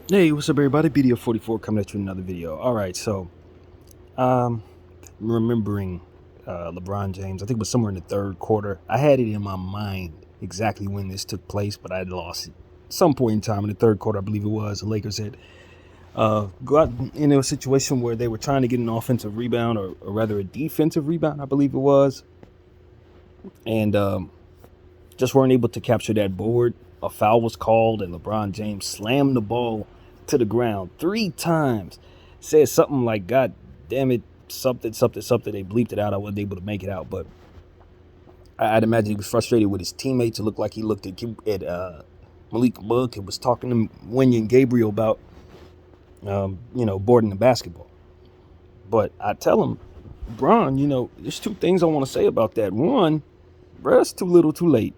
Hey, what's up, everybody? BDO44 coming at you with another video. All right, so um, remembering LeBron James, I think it was somewhere in the third quarter. I had it in my mind exactly when this took place, but I had lost it. Some point in time in the third quarter, I believe it was, the Lakers had got into a situation where they were trying to get an offensive rebound, or rather a defensive rebound, I believe it was, and just weren't able to capture that board. A foul was called, and LeBron James slammed the ball to the ground 3 times. Said something like, "God damn it, something, something, something." They bleeped it out. I wasn't able to make it out, but I'd imagine he was frustrated with his teammates. It looked like he looked at Malik Monk and was talking to Wenyan Gabriel about, boarding the basketball. But I tell him, Bron, there's 2 things I want to say about that. One, bro, that's too little, too late.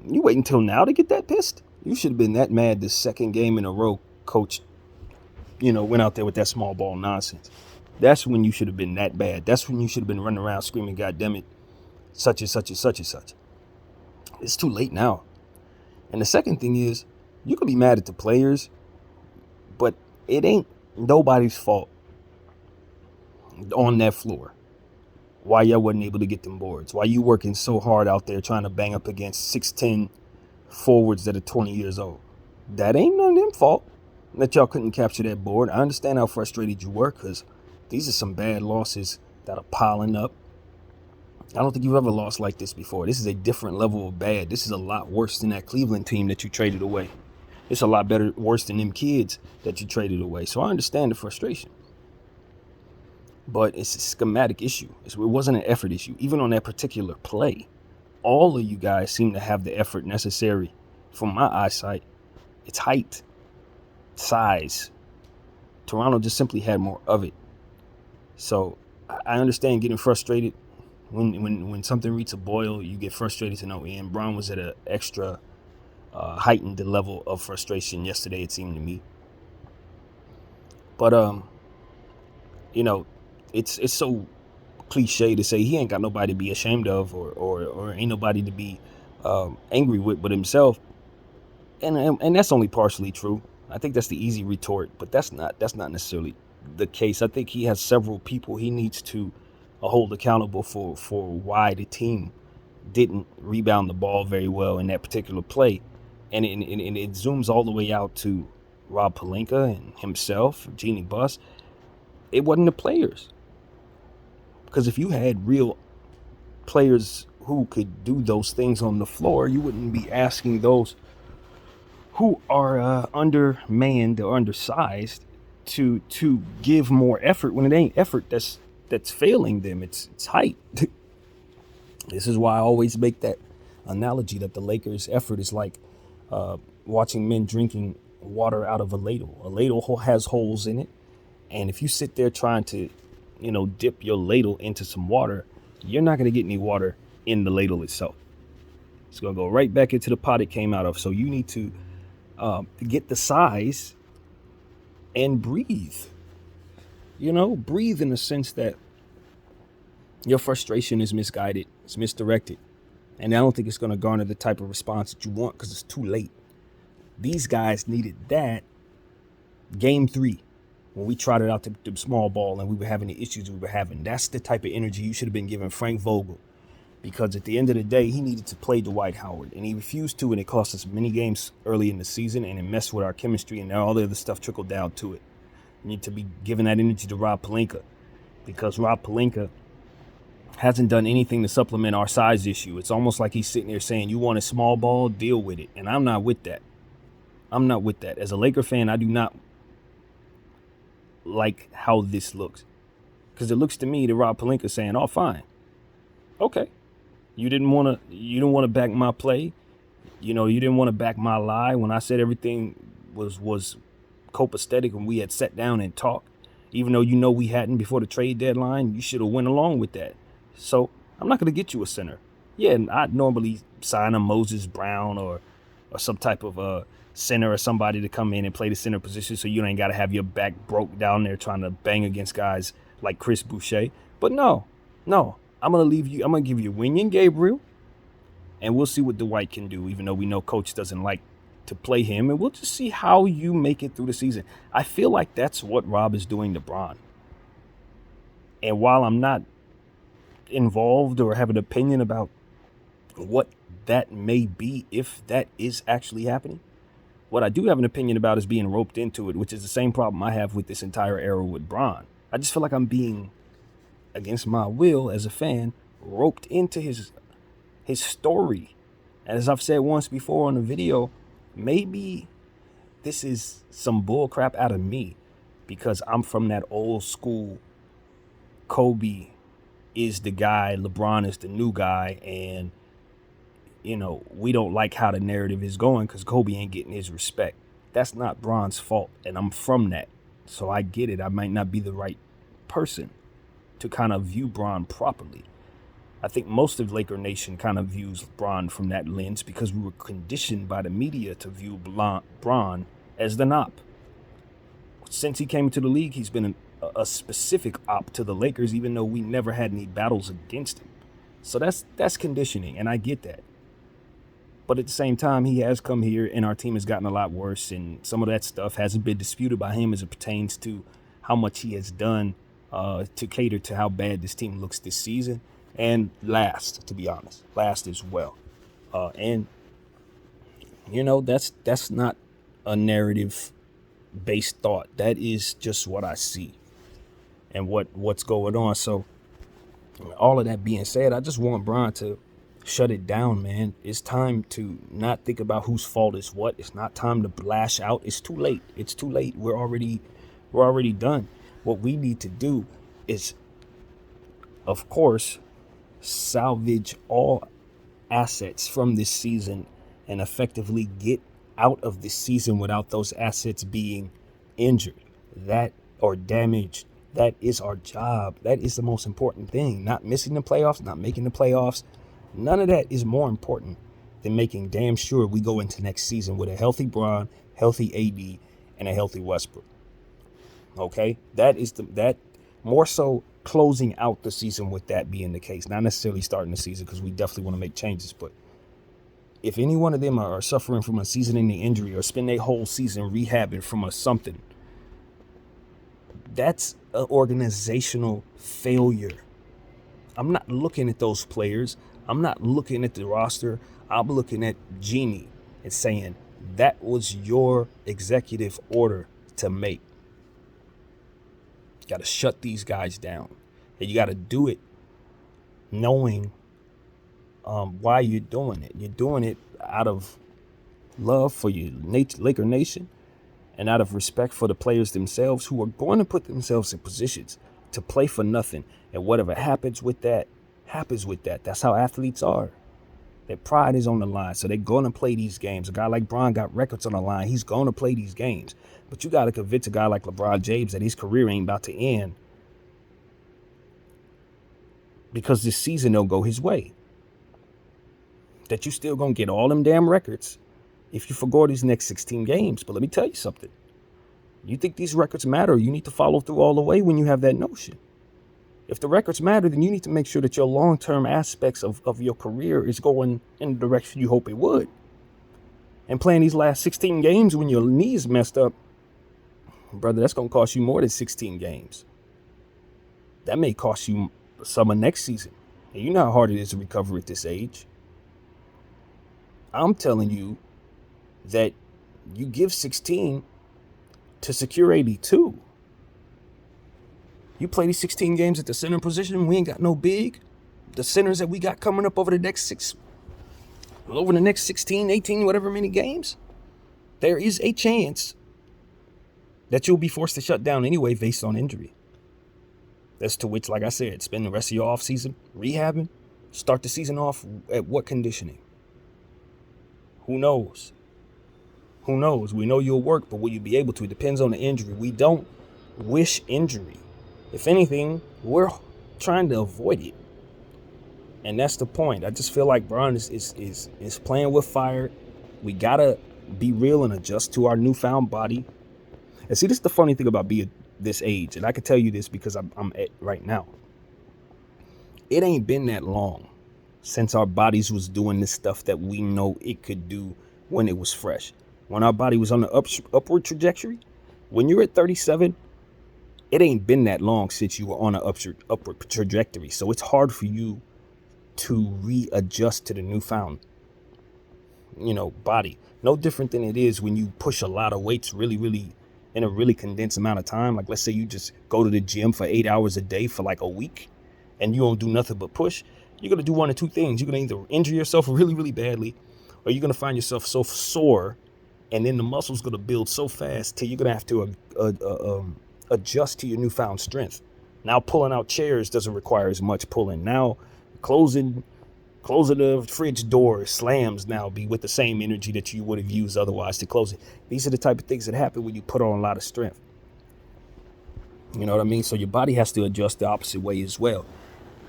You wait until now to get that pissed? You should have been that mad the second game in a row coach, went out there with that small ball nonsense. That's when you should have been that bad. That's when you should have been running around screaming, God damn it, such and such and such and such. It's too late now. And the second thing is, you can be mad at the players, but it ain't nobody's fault on that floor. Why y'all wasn't able to get them boards? Why you working so hard out there trying to bang up against 6'10" forwards that are 20 years old? That ain't none of them fault that y'all couldn't capture that board. I understand how frustrated you were, because these are some bad losses that are piling up. I don't think you've ever lost like this before. This is a different level of bad. This is a lot worse than that Cleveland team that you traded away. It's a lot worse than them kids that you traded away. So I understand the frustration. But it's a schematic issue. It wasn't an effort issue. Even on that particular play, all of you guys seem to have the effort necessary. From my eyesight, it's height, size. Toronto just simply had more of it. So I understand getting frustrated when something reaches a boil. You get frustrated to no end. Brown was at an extra heightened level of frustration yesterday, it seemed to me. But you know, it's so cliche to say he ain't got nobody to be ashamed of, or ain't nobody to be angry with but himself. And that's only partially true. I think that's the easy retort, but that's not necessarily the case. I think he has several people he needs to hold accountable for why the team didn't rebound the ball very well in that particular play, and it zooms all the way out to Rob Pelinka and himself, Jeannie Buss. It wasn't the players, because if you had real players who could do those things on the floor, you wouldn't be asking those who are undermanned or undersized to give more effort when it ain't effort that's failing them. It's height. This is why I always make that analogy that the Lakers' effort is like watching men drinking water out of a ladle. A ladle has holes in it, and if you sit there trying to, dip your ladle into some water, you're not going to get any water in the ladle itself. It's going to go right back into the pot it came out of. So you need to get the size and breathe. Breathe in the sense that your frustration is misguided, it's misdirected. And I don't think it's going to garner the type of response that you want, because it's too late. These guys needed that game 3 when we trotted out the small ball and we were having the issues we were having. That's the type of energy you should have been giving Frank Vogel, because at the end of the day, he needed to play Dwight Howard, and he refused to, and it cost us many games early in the season, and it messed with our chemistry, and all the other stuff trickled down to it. You need to be giving that energy to Rob Pelinka, because Rob Pelinka hasn't done anything to supplement our size issue. It's almost like he's sitting there saying, you want a small ball, deal with it. And I'm not with that. I'm not with that. As a Laker fan, I do not like how this looks, because it looks to me that Rob Pelinka saying, oh, fine. Okay. You didn't want to back my play. You didn't want to back my lie when I said everything was copacetic and we had sat down and talked. Even though we hadn't before the trade deadline, you should have went along with that. So I'm not going to get you a center. Yeah, I'd normally sign a Moses Brown or some type of center, or somebody to come in and play the center position, so you ain't got to have your back broke down there trying to bang against guys like Chris Boucher. But no, I'm going to give you Wenyan Gabriel, and we'll see what Dwight can do, even though we know Coach doesn't like to play him, and we'll just see how you make it through the season. I feel like that's what Rob is doing to Bron. And while I'm not involved or have an opinion about what that may be, if that is actually happening, what I do have an opinion about is being roped into it, which is the same problem I have with this entire era with Bron. I just feel like I'm being, against my will as a fan, roped into his story. And as I've said once before on the video, maybe this is some bull crap out of me because I'm from that old school Kobe is the guy, LeBron is the new guy, and we don't like how the narrative is going because Kobe ain't getting his respect. That's not Bron's fault, and I'm from that. So I get it. I might not be the right person to kind of view Bron properly. I think most of Laker Nation kind of views Bron from that lens because we were conditioned by the media to view Bron as the op. Since he came into the league, he's been a specific op to the Lakers, even though we never had any battles against him. So that's conditioning, and I get that. But at the same time, he has come here, and our team has gotten a lot worse, and some of that stuff hasn't been disputed by him as it pertains to how much he has done to cater to how bad this team looks this season. And last, to be honest, last as well. And that's not a narrative-based thought. That is just what I see and what's going on. So all of that being said, I just want Bron to shut it down, man. It's time to not think about whose fault is what. It's not time to lash out. It's too late. It's too late. We're already done. What we need to do is, of course, salvage all assets from this season and effectively get out of this season without those assets being injured or damaged. That is our job. That is the most important thing. Not missing the playoffs, not making the playoffs. None of that is more important than making damn sure we go into next season with a healthy Bron, healthy AD, and a healthy Westbrook. Okay? That is that more so closing out the season with that being the case. Not necessarily starting the season because we definitely want to make changes. But if any one of them are suffering from a season-ending injury or spend a whole season rehabbing from a something, that's an organizational failure. I'm not looking at those players. I'm not looking at the roster. I'm looking at Genie and saying that was your executive order to make. You got to shut these guys down. And you got to do it knowing why you're doing it. You're doing it out of love for your Laker Nation and out of respect for the players themselves who are going to put themselves in positions to play for nothing. And whatever happens with that, happens with that. That's how athletes are. Their pride is on the line, so they're going to play these games. A guy like Bron got records on the line. He's going to play these games. But you got to convince a guy like LeBron James that his career ain't about to end because this season don't go his way. That you still going to get all them damn records if you forgo these next 16 games. But let me tell you something. You think these records matter, you need to follow through all the way when you have that notion. If the records matter, then you need to make sure that your long-term aspects of your career is going in the direction you hope it would. And playing these last 16 games when your knee's messed up, brother, that's going to cost you more than 16 games. That may cost you some of next season. And you know how hard it is to recover at this age. I'm telling you that you give 16 to secure 82. You play these 16 games at the center position. We ain't got no big. The centers that we got coming up over the next 16, 18, whatever many games, there is a chance that you'll be forced to shut down anyway based on injury. That's to which, like I said, spend the rest of your offseason rehabbing. Start the season off at what conditioning? Who knows? Who knows? We know you'll work, but will you be able to? It depends on the injury. We don't wish injury. If anything, we're trying to avoid it. And that's the point. I just feel like Bron is playing with fire. We got to be real and adjust to our newfound body. And see, this is the funny thing about being this age. And I can tell you this because I'm at right now. It ain't been that long since our bodies was doing this stuff that we know it could do when it was fresh. when our body was on the upward trajectory. When you're at 37, it ain't been that long since you were on an upward trajectory. So it's hard for you to readjust to the newfound, body. No different than it is when you push a lot of weights really in a really condensed amount of time. Like, let's say you just go to the gym for 8 hours a day for like a week and you don't do nothing but push. You're going to do one of two things. You're going to either injure yourself really badly, or you're going to find yourself so sore, and then the muscle's going to build so fast till you're going to have to adjust to your newfound strength. Now, pulling out chairs doesn't require as much pulling. Now, closing the fridge door slams now be with the same energy that you would have used otherwise to close it. These are the type of things that happen when you put on a lot of strength. You know what I mean? So your body has to adjust the opposite way as well.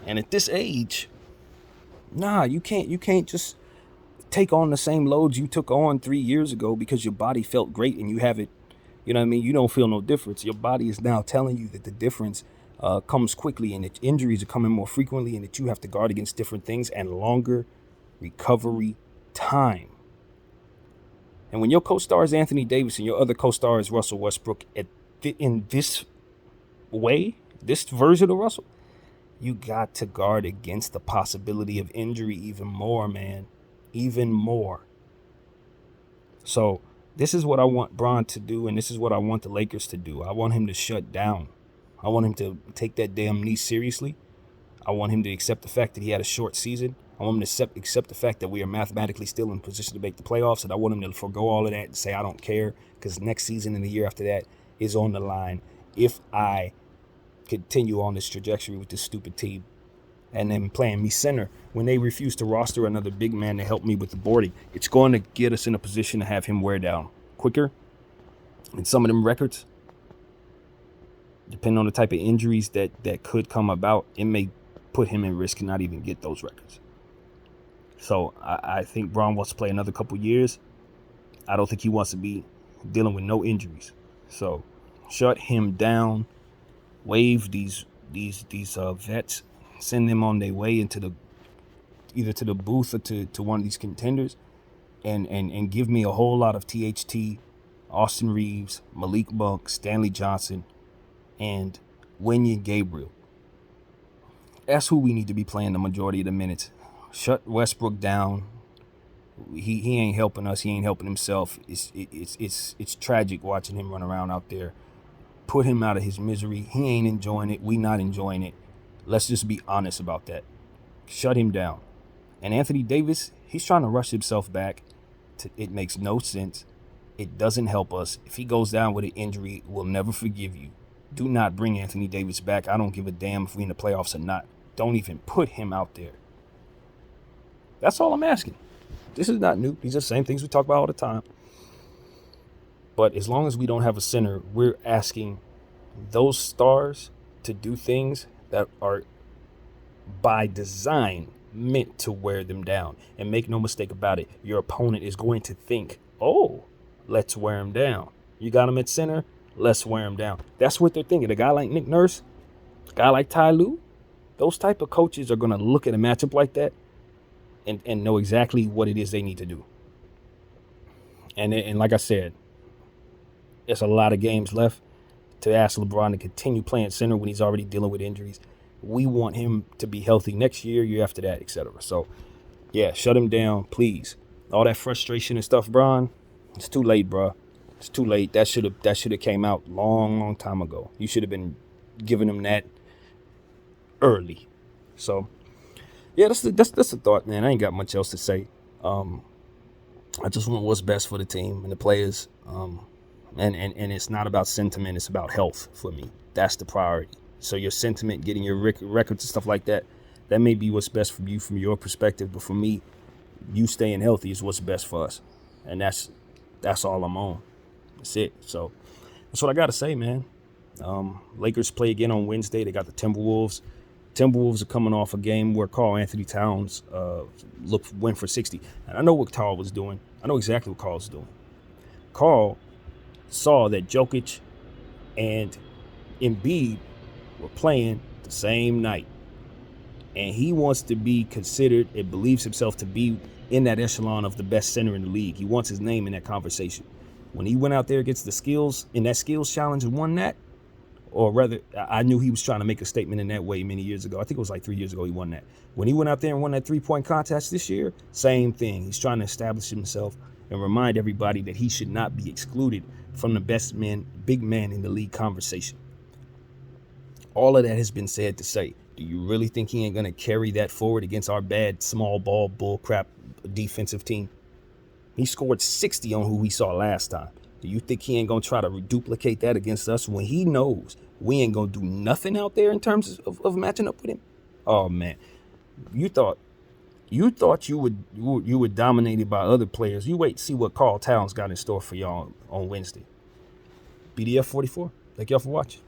And at this age, you can't just take on the same loads you took on 3 years ago because your body felt great and you have it. You know what I mean? You don't feel no difference. Your body is now telling you that the difference comes quickly and that injuries are coming more frequently and that you have to guard against different things and longer recovery time. And when your co-star is Anthony Davis and your other co-star is Russell Westbrook in this way, this version of Russell, you got to guard against the possibility of injury even more, man. Even more. So this is what I want Bron to do, and this is what I want the Lakers to do. I want him to shut down. I want him to take that damn knee seriously. I want him to accept the fact that he had a short season. I want him to accept the fact that we are mathematically still in position to make the playoffs, and I want him to forego all of that and say, I don't care, because next season and the year after that is on the line if I continue on this trajectory with this stupid team. And then playing me center when they refuse to roster another big man to help me with the boarding. It's going to get us in a position to have him wear down quicker. And some of them records, depending on the type of injuries that could come about, it may put him in risk and not even get those records. So I think Bron wants to play another couple years. I don't think he wants to be dealing with no injuries. So shut him down. Waive these vets. Send them on their way into either to the booth or to one of these contenders, and give me a whole lot of THT, Austin Reeves, Malik Monk, Stanley Johnson, and Wenyen Gabriel. That's who we need to be playing the majority of the minutes. Shut Westbrook down. He ain't helping us. He ain't helping himself. It's tragic watching him run around out there. Put him out of his misery. He ain't enjoying it. We not enjoying it. Let's just be honest about that. Shut him down. And Anthony Davis, he's trying to rush himself back. It makes no sense. It doesn't help us. If he goes down with an injury, we'll never forgive you. Do not bring Anthony Davis back. I don't give a damn if we're in the playoffs or not. Don't even put him out there. That's all I'm asking. This is not new. These are the same things we talk about all the time. But as long as we don't have a center, we're asking those stars to do things that are by design meant to wear them down. And make no mistake about it, your opponent is going to think, oh, let's wear him down. You got him at center, let's wear him down. That's what they're thinking. A guy like Nick Nurse, a guy like Ty Lue, those type of coaches are going to look at a matchup like that and know exactly what it is they need to do. And like I said, there's a lot of games left to ask LeBron to continue playing center when he's already dealing with injuries. We want him to be healthy next year after that, etc. So, yeah, shut him down, please. All that frustration and stuff, Bron, it's too late, bro. It's too late. That should have came out long time ago. You should have been giving him that early. So, yeah, that's the thought, man. I ain't got much else to say. I just want what's best for the team and the players. And it's not about sentiment. It's about health for me. That's the priority. So your sentiment, getting your records and stuff like that, that may be what's best for you from your perspective. But for me, you staying healthy is what's best for us. And that's all I'm on. That's it. So that's what I got to say, man. Lakers play again on Wednesday. They got the Timberwolves. Timberwolves are coming off a game where Karl Anthony Towns went for 60. And I know what Karl was doing. I know exactly what Karl was doing. Karl saw that Jokic and Embiid were playing the same night. And he wants to be considered and believes himself to be in that echelon of the best center in the league. He wants his name in that conversation. When he went out there against the skills in that skills challenge and won that, or rather, I knew he was trying to make a statement in that way many years ago. I think it was like 3 years ago he won that. When he went out there and won that 3-point contest this year, same thing. He's trying to establish himself and remind everybody that he should not be excluded from the best man, big man in the league conversation. All of that has been said to say, do you really think he ain't going to carry that forward against our bad, small ball, bullcrap defensive team? He scored 60 on who we saw last time. Do you think he ain't going to try to duplicate that against us when he knows we ain't going to do nothing out there in terms of matching up with him? Oh, man. You thought you were dominated by other players. You wait to see what Carl Towns got in store for y'all on Wednesday. BDF 44. Thank y'all for watching.